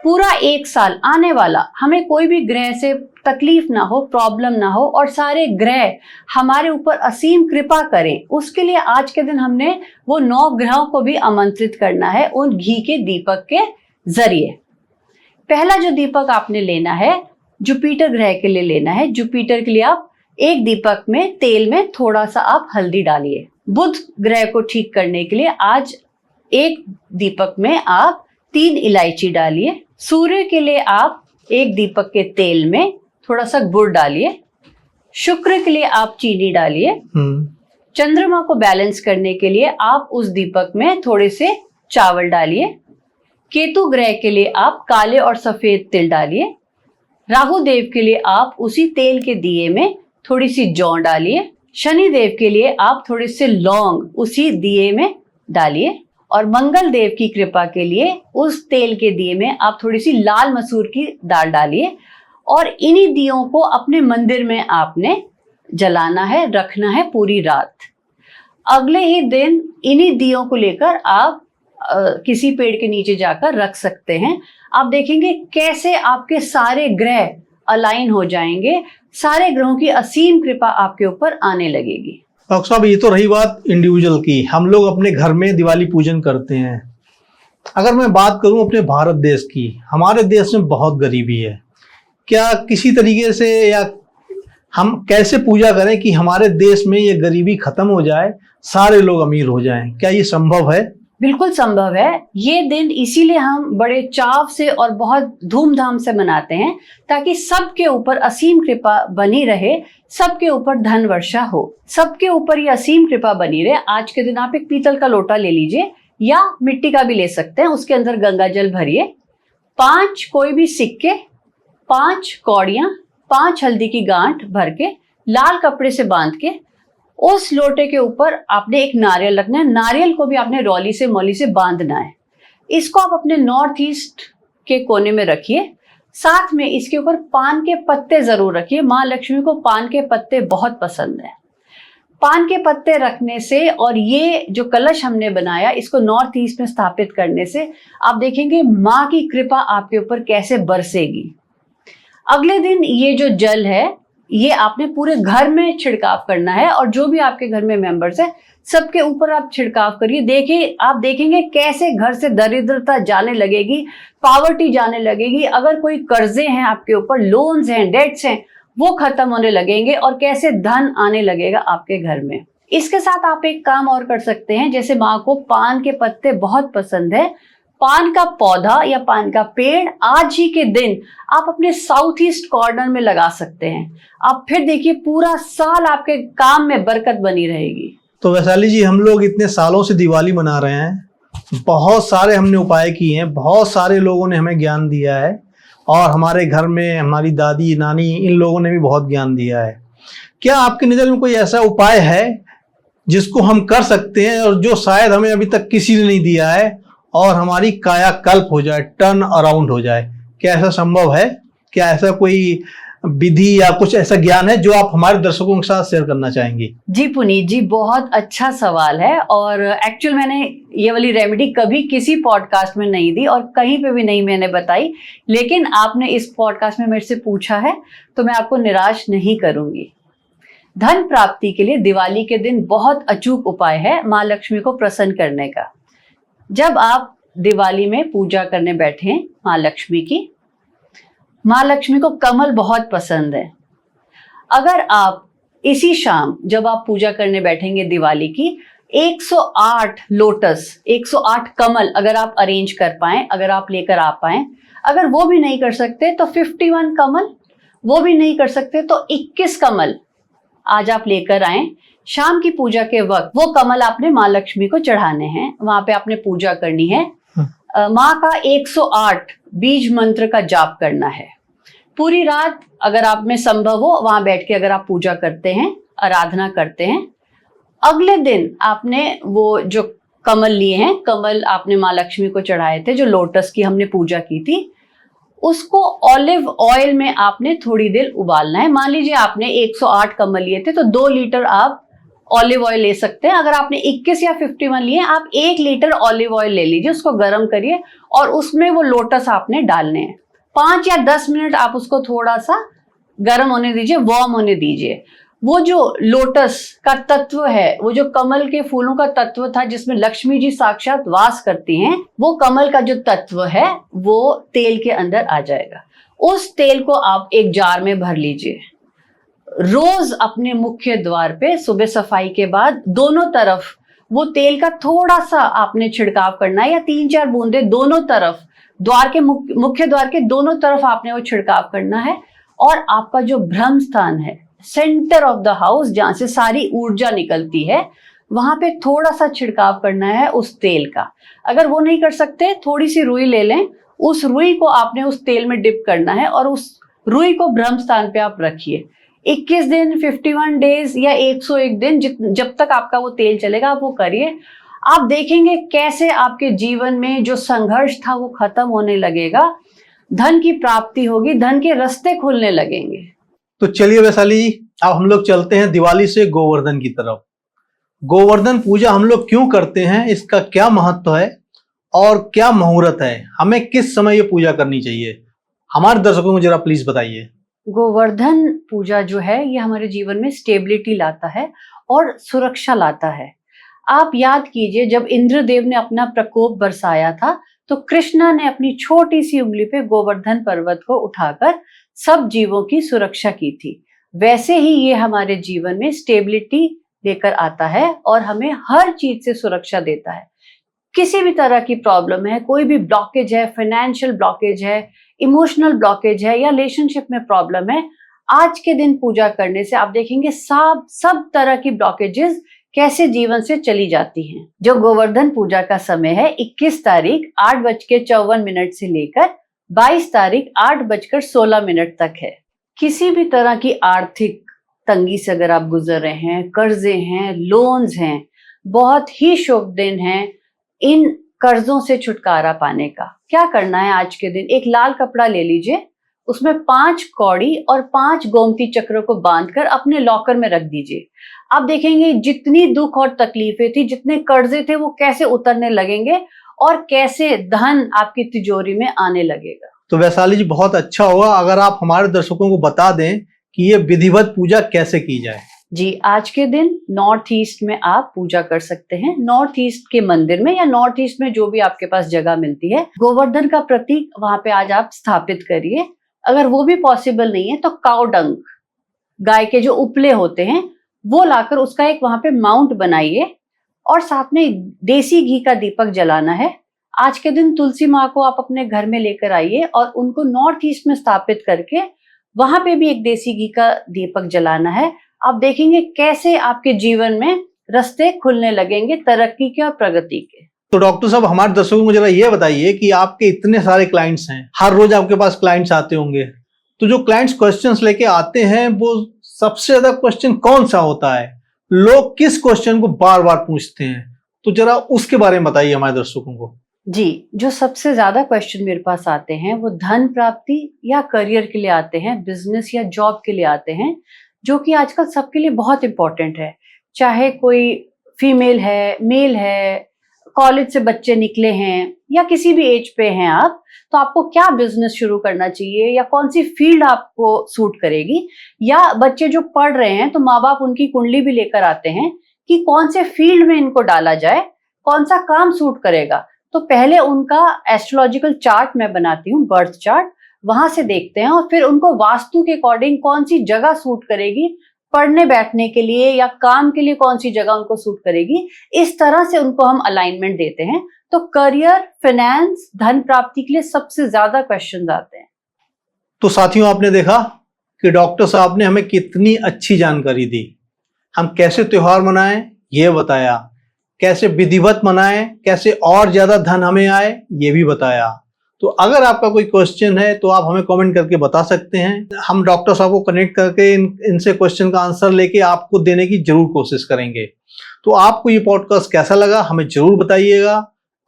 पूरा एक साल आने वाला हमें कोई भी ग्रह से तकलीफ ना हो, प्रॉब्लम ना हो, और सारे ग्रह हमारे ऊपर असीम कृपा करें, उसके लिए आज के दिन हमने वो 9 ग्रहों को भी आमंत्रित करना है उन घी के दीपक के जरिए। पहला जो दीपक आपने लेना है जुपिटर ग्रह के लिए लेना है। जुपिटर के लिए आप एक दीपक में तेल में थोड़ा सा आप हल्दी डालिए। बुध ग्रह को ठीक करने के लिए आज एक दीपक में आप 3 इलायची डालिए। सूर्य के लिए आप एक दीपक के तेल में थोड़ा सा गुड़ डालिए। शुक्र के लिए आप चीनी डालिए। चंद्रमा को बैलेंस करने के लिए आप उस दीपक में थोड़े से चावल डालिए। केतु ग्रह के लिए आप काले और सफेद तिल डालिए। राहु देव के लिए आप उसी तेल के दिए में थोड़ी सी जौ डालिए। शनि देव के लिए आप थोड़े से लौंग उसी दिए में डालिए। और मंगल देव की कृपा के लिए उस तेल के दिए में आप थोड़ी सी लाल मसूर की दाल डालिए और इन्हीं दियों को अपने मंदिर में आपने जलाना है, रखना है पूरी रात। अगले ही दिन इन्हीं दियों को लेकर आप किसी पेड़ के नीचे जाकर रख सकते हैं। आप देखेंगे कैसे आपके सारे ग्रह अलाइन हो जाएंगे, सारे ग्रहों की असीम कृपा आपके ऊपर आने लगेगी।
डॉक्टर साहब, ये तो रही बात इंडिविजुअल की, हम लोग अपने घर में दिवाली पूजन करते हैं। अगर मैं बात करूं अपने भारत देश की, हमारे देश में बहुत गरीबी है। क्या किसी तरीके से या हम कैसे पूजा करें कि हमारे देश में ये गरीबी खत्म हो जाए, सारे लोग अमीर हो जाएं? क्या ये संभव है?
बिल्कुल संभव है। ये दिन इसीलिए हम बड़े चाव से और बहुत धूमधाम से मनाते हैं ताकि सबके ऊपर असीम कृपा बनी रहे, सबके ऊपर धन वर्षा हो, सबके ऊपर ये असीम कृपा बनी रहे। आज के दिन आप एक पीतल का लोटा ले लीजिए या मिट्टी का भी ले सकते हैं, उसके अंदर गंगा जल भरिए, 5 कोई भी सिक्के, 5 कौड़ियां, 5 हल्दी की गांठ भर के लाल कपड़े से बांध के उस लोटे के ऊपर आपने एक नारियल रखना है। नारियल को भी आपने रौली से मौली से बांधना है। इसको आप अपने नॉर्थ ईस्ट के कोने में रखिए। साथ में इसके ऊपर पान के पत्ते जरूर रखिए। माँ लक्ष्मी को पान के पत्ते बहुत पसंद है। पान के पत्ते रखने से और ये जो कलश हमने बनाया इसको नॉर्थ ईस्ट में स्थापित करने से आप देखेंगे माँ की कृपा आपके ऊपर कैसे बरसेगी। अगले दिन ये जो जल है ये आपने पूरे घर में छिड़काव करना है और जो भी आपके घर में मेंबर्स है सबके ऊपर आप छिड़काव करिए। देखिए, आप देखेंगे कैसे घर से दरिद्रता जाने लगेगी, पावर्टी जाने लगेगी। अगर कोई कर्जे हैं आपके ऊपर, लोन्स हैं, डेट्स हैं, वो खत्म होने लगेंगे और कैसे धन आने लगेगा आपके घर में। इसके साथ आप एक काम और कर सकते हैं। जैसे माँ को पान के पत्ते बहुत पसंद है, पान का पौधा या पान का पेड़ आज ही के दिन आप अपने साउथ ईस्ट कॉर्नर में लगा सकते हैं। आप फिर देखिए पूरा साल आपके काम में बरकत बनी रहेगी।
तो वैशाली जी, हम लोग इतने सालों से दिवाली मना रहे हैं, बहुत सारे हमने उपाय किए हैं, बहुत सारे लोगों ने हमें ज्ञान दिया है और हमारे घर में हमारी दादी नानी इन लोगों ने भी बहुत ज्ञान दिया है। क्या आपकी नज़र में कोई ऐसा उपाय है जिसको हम कर सकते हैं और जो शायद हमें अभी तक किसी ने नहीं दिया है और हमारी कायाकल्प हो जाए, टर्न अराउंड हो जाए? क्या ऐसा संभव है? क्या ऐसा कोई विधि या कुछ ऐसा ज्ञान है जो आप हमारे दर्शकों के साथ शेयर करना चाहेंगी?
जी पुनीत जी, बहुत अच्छा सवाल है और एक्चुअल मैंने ये वाली रेमेडी कभी किसी पॉडकास्ट में नहीं दी और कहीं पे भी नहीं मैंने बताई, लेकिन आपने इस पॉडकास्ट में मेरे से पूछा है तो मैं आपको निराश नहीं करूंगी। धन प्राप्ति के लिए दिवाली के दिन बहुत अचूक उपाय है माँ लक्ष्मी को प्रसन्न करने का। जब आप दिवाली में पूजा करने बैठे माँ लक्ष्मी की, माँ लक्ष्मी को कमल बहुत पसंद है। अगर आप इसी शाम जब आप पूजा करने बैठेंगे दिवाली की, 108 लोटस, 108 कमल अगर आप अरेंज कर पाएं, अगर आप लेकर आ पाएं, अगर वो भी नहीं कर सकते तो 51 कमल, वो भी नहीं कर सकते तो 21 कमल आज आप लेकर आए। शाम की पूजा के वक्त वो कमल आपने माँ लक्ष्मी को चढ़ाने हैं, वहां पे आपने पूजा करनी है। माँ का 108 बीज मंत्र का जाप करना है। पूरी रात अगर आप में संभव हो वहां बैठ के अगर आप पूजा करते हैं, आराधना करते हैं, अगले दिन आपने वो जो कमल लिए हैं, कमल आपने माँ लक्ष्मी को चढ़ाए थे, जो लोटस की हमने पूजा की थी, उसको ऑलिव ऑयल में आपने थोड़ी देर उबालना है। मान लीजिए आपने 108 कमल लिए थे तो 2 लीटर आप ऑलिव ऑयल ले सकते हैं। अगर आपने 21 या 51 लिए आप 1 लीटर ऑलिव ऑयल ले लीजिए, उसको गर्म करिए और उसमें वो लोटस आपने डालने हैं। 5 या 10 मिनट आप उसको थोड़ा सा गर्म होने दीजिए, वार्म होने दीजिए। वो जो लोटस का तत्व है, वो जो कमल के फूलों का तत्व था जिसमें लक्ष्मी जी साक्षात वास करती हैं, वो कमल का जो तत्व है वो तेल के अंदर आ जाएगा। उस तेल को आप एक जार में भर लीजिए। रोज अपने मुख्य द्वार पे सुबह सफाई के बाद दोनों तरफ वो तेल का थोड़ा सा आपने छिड़काव करना है, या 3-4 बूंदे दोनों तरफ, द्वार के मुख्य द्वार के दोनों तरफ आपने वो छिड़काव करना है। और आपका जो ब्रह्म स्थान है, सेंटर ऑफ द हाउस, जहां से सारी ऊर्जा निकलती है, वहां पे थोड़ा सा छिड़काव करना है उस तेल का। अगर वो नहीं कर सकते, थोड़ी सी रुई ले लें, उस रुई को आपने उस तेल में डिप करना है और उस रुई को ब्रह्म स्थान पे आप रखिए 21 दिन, 51 डेज या 101 दिन, जब तक आपका वो तेल चलेगा आप वो करिए। आप देखेंगे कैसे आपके जीवन में जो संघर्ष था वो खत्म होने लगेगा, धन की प्राप्ति होगी, धन के रास्ते खुलने लगेंगे।
तो चलिए वैशाली जी, अब हम लोग चलते हैं दिवाली से गोवर्धन की तरफ। गोवर्धन पूजा हम लोग क्यों करते हैं, इसका क्या महत्व है और क्या मुहूर्त है, हमें किस समय ये पूजा करनी चाहिए, हमारे दर्शकों को जरा प्लीज बताइए।
गोवर्धन पूजा जो है ये हमारे जीवन में स्टेबिलिटी लाता है और सुरक्षा लाता है। आप याद कीजिए, जब इंद्रदेव ने अपना प्रकोप बरसाया था तो कृष्णा ने अपनी छोटी सी उंगली पे गोवर्धन पर्वत को उठाकर सब जीवों की सुरक्षा की थी। वैसे ही ये हमारे जीवन में स्टेबिलिटी लेकर आता है और हमें हर चीज से सुरक्षा देता है। किसी भी तरह की प्रॉब्लम है, कोई भी ब्लॉकेज है, फाइनेंशियल ब्लॉकेज है, इमोशनल ब्लॉकेज है या रिलेशनशिप में प्रॉब्लम है, आज के दिन पूजा करने से आप देखेंगे सब तरह की ब्लॉकेजेस कैसे जीवन से चली जाती हैं। जो गोवर्धन पूजा का समय है 21 तारीख 8:54 से लेकर 22 तारीख 8:16 तक है। किसी भी तरह की आर्थिक तंगी से अगर आप गुजर रहे हैं, कर्जे हैं, लोन्स हैं, बहुत ही शुभ दिन है इन कर्जों से छुटकारा पाने का। क्या करना है आज के दिन, एक लाल कपड़ा ले लीजिए, उसमें 5 कौड़ी और 5 गोमती चक्रों को बांधकर अपने लॉकर में रख दीजिए। आप देखेंगे जितनी दुख और तकलीफें थी, जितने कर्जे थे, वो कैसे उतरने लगेंगे और कैसे धन आपकी तिजोरी में आने लगेगा।
तो वैशाली जी, बहुत अच्छा होगा अगर आप हमारे दर्शकों को बता दें कि ये विधिवत पूजा कैसे की जाए।
जी, आज के दिन नॉर्थ ईस्ट में आप पूजा कर सकते हैं, नॉर्थ ईस्ट के मंदिर में या नॉर्थ ईस्ट में जो भी आपके पास जगह मिलती है। गोवर्धन का प्रतीक वहां पे आज आप स्थापित करिए। अगर वो भी पॉसिबल नहीं है तो काउ डंग, गाय के जो उपले होते हैं, वो लाकर उसका एक वहां पे माउंट बनाइए और साथ में देसी घी का दीपक जलाना है। आज के दिन तुलसी माँ को आप अपने घर में लेकर आइए और उनको नॉर्थ ईस्ट में स्थापित करके वहां पे भी एक देसी घी का दीपक जलाना है। आप देखेंगे कैसे आपके जीवन में रास्ते खुलने लगेंगे तरक्की के और प्रगति के।
तो डॉक्टर साहब, हमारे दर्शकों को जरा ये बताइए कि आपके इतने सारे क्लाइंट्स हैं, हर रोज आपके पास क्लाइंट्स आते होंगे, तो जो क्लाइंट्स क्वेश्चंस लेके आते हैं वो सबसे ज्यादा क्वेश्चन कौन सा होता है, लोग किस क्वेश्चन को बार बार पूछते हैं, तो जरा उसके बारे में बताइए हमारे दर्शकों को।
जी, जो सबसे ज्यादा क्वेश्चन मेरे पास आते हैं वो धन प्राप्ति या करियर के लिए आते हैं, बिजनेस या जॉब के लिए आते हैं, जो कि आजकल सबके लिए बहुत इंपॉर्टेंट है। चाहे कोई फीमेल है, मेल है, कॉलेज से बच्चे निकले हैं या किसी भी एज पे हैं आप, तो आपको क्या बिजनेस शुरू करना चाहिए या कौन सी फील्ड आपको सूट करेगी, या बच्चे जो पढ़ रहे हैं तो माँ बाप उनकी कुंडली भी लेकर आते हैं कि कौन से फील्ड में इनको डाला जाए, कौन सा काम सूट करेगा। तो पहले उनका एस्ट्रोलॉजिकल चार्ट मैं बनाती हूँ, बर्थ चार्ट, वहां से देखते हैं और फिर उनको वास्तु के अकॉर्डिंग कौन सी जगह सूट करेगी, पढ़ने बैठने के लिए या काम के लिए कौन सी जगह उनको सूट करेगी, इस तरह से उनको हम अलाइनमेंट देते हैं। तो करियर, फाइनेंस, धन प्राप्ति के लिए सबसे ज्यादा क्वेश्चंस आते हैं।
तो साथियों, आपने देखा कि डॉक्टर साहब ने हमें कितनी अच्छी जानकारी दी। हम कैसे त्योहार मनाएं ये बताया, कैसे विधिवत मनाएं, कैसे और ज्यादा धन हमें आए ये भी बताया। तो अगर आपका कोई क्वेश्चन है तो आप हमें कमेंट करके बता सकते हैं। हम डॉक्टर साहब को कनेक्ट करके इनसे क्वेश्चन का आंसर लेके आपको देने की जरूर कोशिश करेंगे। तो आपको ये पॉडकास्ट कैसा लगा हमें जरूर बताइएगा।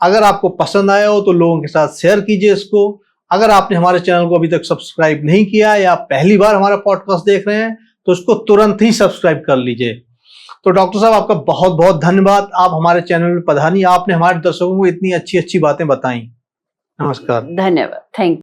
अगर आपको पसंद आया हो तो लोगों के साथ शेयर कीजिए इसको। अगर आपने हमारे चैनल को अभी तक सब्सक्राइब नहीं किया या पहली बार हमारा पॉडकास्ट देख रहे हैं तो उसको तुरंत ही सब्सक्राइब कर लीजिए। तो डॉक्टर साहब, आपका बहुत बहुत धन्यवाद, आप हमारे चैनल में पधारी, आपने हमारे दर्शकों को इतनी अच्छी अच्छी बातें बताई। नमस्कार।
धन्यवाद, थैंक यू।